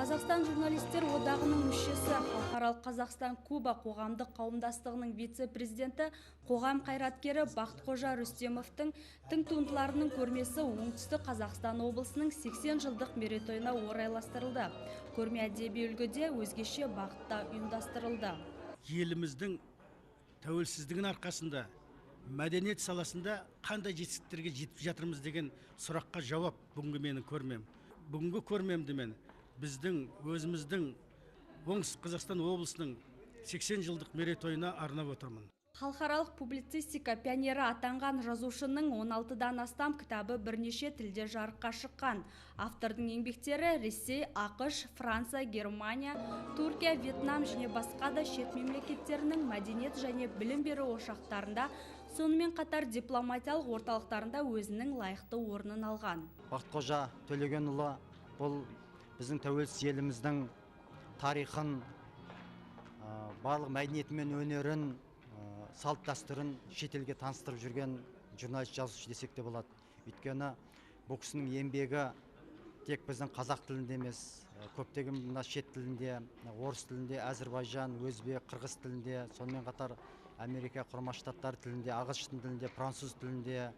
Қазақстан журналистер одағының мүшесі, халықаралық Қазақстан-Куба қоғамдық қауымдастығының вице-президенті, қоғам қайраткері Бақтықожа Рүстемовтың тың туындыларының көрмесі оңтүстік Қазақстан облысының 80 жылдық мерейтойына орайластырылды. Көрме әдеби үлгіде өзгеше бағытта ұйымдастырылды. Еліміздің тәуелсіздігінің арқасында мәдениет саласында қандай жетістіктерге жетіп жатырмыз деген сұраққа жауап бүгінгі менің көрмем. Бүгінгі көрмемді мен біздің өзіміздің оңтүстік Қазақстан облысының 80 жылдық мерейтойына арнап отырмын. Халықаралық публицистика пионері атанған жазушының 16-дан астам кітабы бірнеше тілде жарыққа шыққан. Автордың еңбектері Ресей, ақш, Франция, Германия, Түркия, Вьетнам және басқа да шет мемлекеттерінің мәдениет және білім беру ошақтарында, сонымен қатар дипломатиялық орталықтарында өзінің лайықты орнын алған. Бақтықожа Төлегенұлы бұл біздің тәуелсіз еліміздің тарихын, барлық мәдениеті мен өнерін, салт дәстүрін шетелге таныстырып жүрген журналист жазушы десек те болады. Өйткені бұл кісінің еңбегі тек біздің қазақ тілінде емес, көптеген шет тілінде, орыс тілінде, әзірбайжан, өзбек, қырғыз тілінде, сонымен қатар Америка Құрама Штаттары тілінде, ағылшын тілінде, француз тілінде,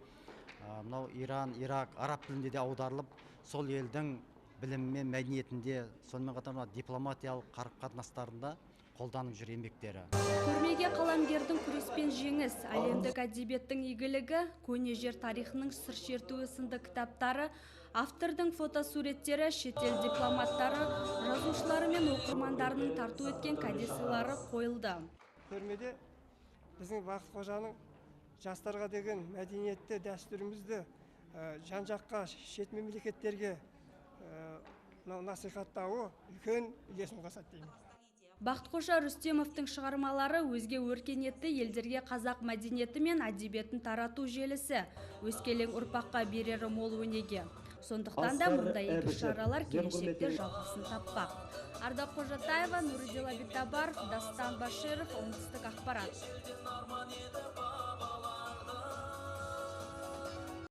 мынау Иран, Ирак, араб тілінде де аударылып, сол елдің білімі мен мәдениетінде, сонымен қатар дипломатиялық қарым-қатынастарында қолданып жүр еңбектері. Көрмеге қаламгердің күреспен жеңіс, әлемдік әдебиеттің игілігі, көне жер тарихының сыр шертуі сынды кітаптары, автордың фотосуреттері, шетел дипломаттары, жазушылары мен оқырмандарының тарту еткен кәдесыйлары қойылды. Көрмеде біздің Бақтықожаның жастарға деген мәдениетті дәстүрімізді жан-жаққа, шет мемлекеттерге насихаттауы үлкен үлесін қосады дейміз. Бақтықожа Рүстемовтың шығармалары өзге өркениетті елдерге қазақ мәдениеті мен әдебиетін тарату желісі, өскелең ұрпаққа берері мол өнеге. Сондықтан да мұндай игі шаралар келешекте жалғасын таппақ. Ардақ Қожатаева, Нұридил Абитабаров, Дастан Баширов, Оңтүстік ақпарат.